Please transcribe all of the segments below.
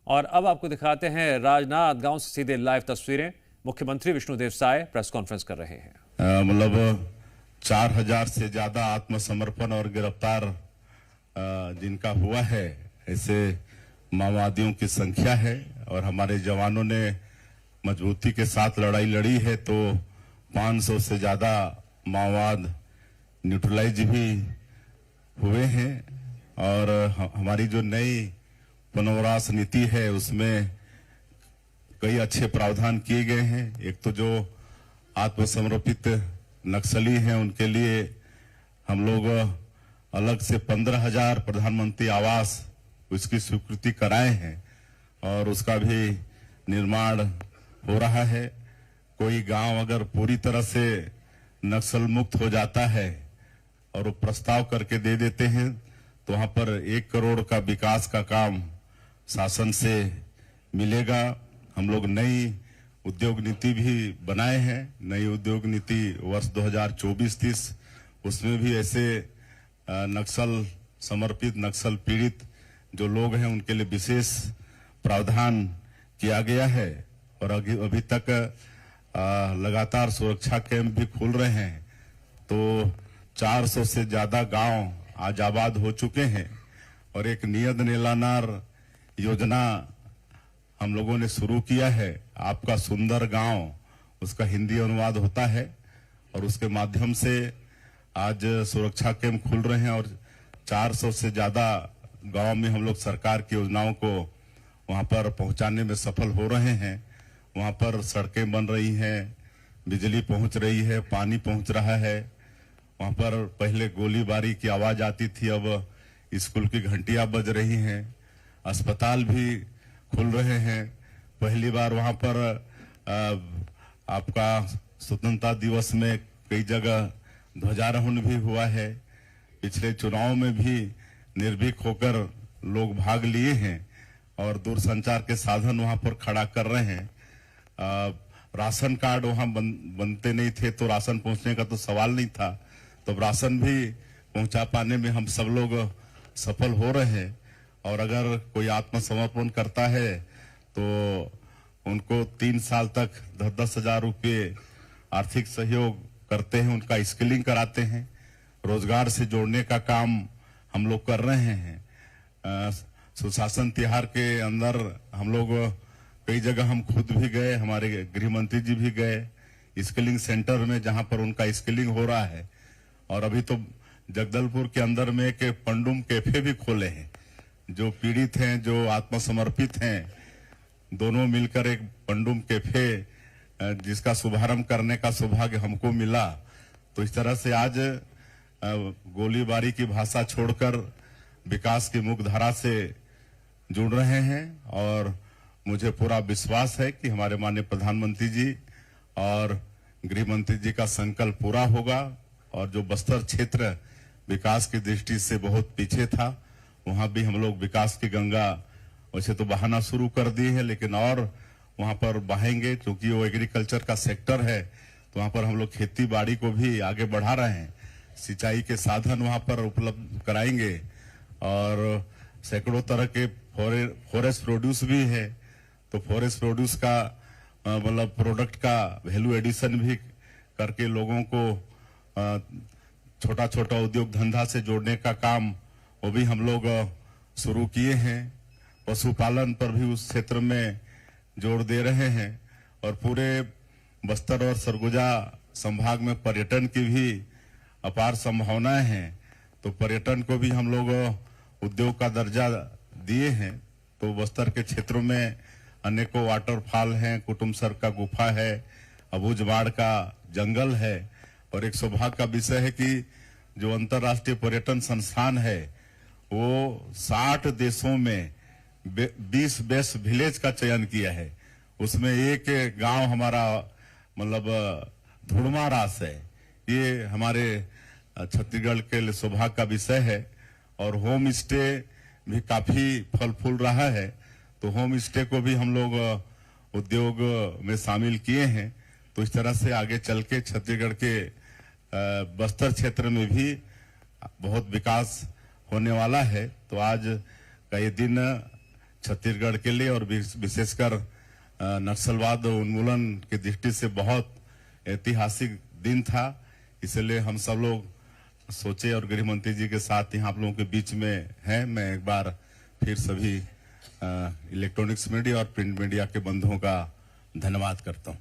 और अब आपको दिखाते हैं राजनांद गांव से सीधे लाइव तस्वीरें। मुख्यमंत्री विष्णुदेव साय प्रेस कॉन्फ्रेंस कर रहे हैं। मतलब 4000 से ज्यादा आत्मसमर्पण और गिरफ्तार जिनका हुआ है, ऐसे माओवादियों की संख्या है। और हमारे जवानों ने मजबूती के साथ लड़ाई लड़ी है, तो 500 से ज्यादा माओवाद न्यूट्रलाइज भी हुए हैं। और हमारी जो नई पुनर्वास नीति है, उसमें कई अच्छे प्रावधान किए गए हैं। एक तो जो आत्मसमर्पित नक्सली हैं, उनके लिए हम लोग अलग से 15,000 प्रधानमंत्री आवास उसकी स्वीकृति कराए हैं और उसका भी निर्माण हो रहा है। कोई गांव अगर पूरी तरह से नक्सल मुक्त हो जाता है और वो प्रस्ताव करके दे देते हैं, तो वहां पर 1 करोड़ का विकास का काम शासन से मिलेगा। हम लोग नई उद्योग नीति भी बनाए हैं। नई उद्योग नीति वर्ष 2024-30, उसमें भी ऐसे नक्सल समर्पित, नक्सल पीड़ित जो लोग हैं, उनके लिए विशेष प्रावधान किया गया है। और अभी तक लगातार सुरक्षा कैंप भी खुल रहे हैं, तो 400 से ज्यादा गांव आज आबाद हो चुके हैं। और एक नियत नीलानार योजना हम लोगों ने शुरू किया है। आपका सुंदर गांव, उसका हिंदी अनुवाद होता है और उसके माध्यम से आज सुरक्षा कैंप खुल रहे हैं। और 400 से ज्यादा गांव में हम लोग सरकार की योजनाओं को वहां पर पहुंचाने में सफल हो रहे हैं। वहां पर सड़कें बन रही हैं, बिजली पहुंच रही है, पानी पहुंच रहा है। वहां पर पहले गोलीबारी की आवाज आती थी, अब स्कूल की घंटियां बज रही हैं। अस्पताल भी खुल रहे हैं। पहली बार वहां पर आपका स्वतंत्रता दिवस में कई जगह ध्वजारोहण भी हुआ है। पिछले चुनाव में भी निर्भीक होकर लोग भाग लिए हैं और दूरसंचार के साधन वहां पर खड़ा कर रहे हैं। राशन कार्ड वहां बनते नहीं थे, तो राशन पहुंचने का तो सवाल नहीं था, तो राशन भी पहुंचा पाने में हम सब लोग सफल हो रहे हैं। और अगर कोई आत्मसमर्पण करता है तो उनको 3 साल तक 10-10 हजार रुपये आर्थिक सहयोग करते हैं, उनका स्किलिंग कराते हैं, रोजगार से जोड़ने का काम हम लोग कर रहे हैं। सुशासन तिहार के अंदर हम लोग कई जगह हम खुद भी गए, हमारे गृह मंत्री जी भी गए स्किलिंग सेंटर में, जहां पर उनका स्किलिंग हो रहा है। और अभी तो जगदलपुर के अंदर में एक पंडुम कैफे भी खोले हैं। जो पीड़ित हैं, जो आत्मसमर्पित हैं, दोनों मिलकर एक पंडुम कैफे जिसका शुभारंभ करने का सौभाग्य हमको मिला। तो इस तरह से आज गोलीबारी की भाषा छोड़कर विकास की मुख्यधारा से जुड़ रहे हैं। और मुझे पूरा विश्वास है कि हमारे माननीय प्रधानमंत्री जी और गृह मंत्री जी का संकल्प पूरा होगा। और जो बस्तर क्षेत्र विकास की दृष्टि से बहुत पीछे था, वहां भी हम लोग विकास की गंगा वैसे तो बहाना शुरू कर दी है, लेकिन और वहां पर बहाएंगे। क्योंकि वो एग्रीकल्चर का सेक्टर है, तो वहां पर हम लोग खेती बाड़ी को भी आगे बढ़ा रहे हैं। सिंचाई के साधन वहां पर उपलब्ध कराएंगे और सैकड़ों तरह के फॉरेस्ट प्रोड्यूस भी है, तो फॉरेस्ट प्रोड्यूस का मतलब प्रोडक्ट का वैल्यू एडिशन भी करके लोगों को छोटा छोटा उद्योग धंधा से जोड़ने का काम वो भी हम लोग शुरू किए हैं। पशुपालन पर भी उस क्षेत्र में जोर दे रहे हैं। और पूरे बस्तर और सरगुजा संभाग में पर्यटन की भी अपार संभावनाएं हैं, तो पर्यटन को भी हम लोग उद्योग का दर्जा दिए हैं। तो बस्तर के क्षेत्रों में अनेकों वाटरफॉल हैं, कुटुमसर का गुफा है, अबूझमाड़ का जंगल है। और एक सौभाग्य का विषय है कि जो अंतर्राष्ट्रीय पर्यटन संस्थान है, वो 60 देशों में 20 बेस्ट विलेज का चयन किया है। उसमें एक गांव हमारा मतलब धुड़मा रास है। ये हमारे छत्तीसगढ़ के लिए सौभाग्य का विषय है। और होम स्टे भी काफी फल फूल रहा है, तो होम स्टे को भी हम लोग उद्योग में शामिल किए हैं। तो इस तरह से आगे चल के छत्तीसगढ़ के बस्तर क्षेत्र में भी बहुत विकास होने वाला है। तो आज का ये दिन छत्तीसगढ़ के लिए और विशेषकर नक्सलवाद उन्मूलन की दृष्टि से बहुत ऐतिहासिक दिन था। इसलिए हम सब लोग सोचे और गृह मंत्री जी के साथ यहाँ आप लोगों के बीच में हैं। मैं एक बार फिर सभी इलेक्ट्रॉनिक्स मीडिया और प्रिंट मीडिया के बंधुओं का धन्यवाद करता हूँ।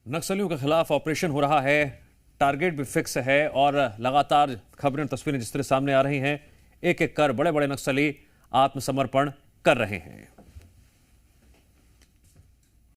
नक्सलियों के खिलाफ ऑपरेशन हो रहा है, टारगेट भी फिक्स है और लगातार खबरें तस्वीरें जिस तरह सामने आ रही हैं, एक एक कर बड़े बड़े नक्सली आत्मसमर्पण कर रहे हैं।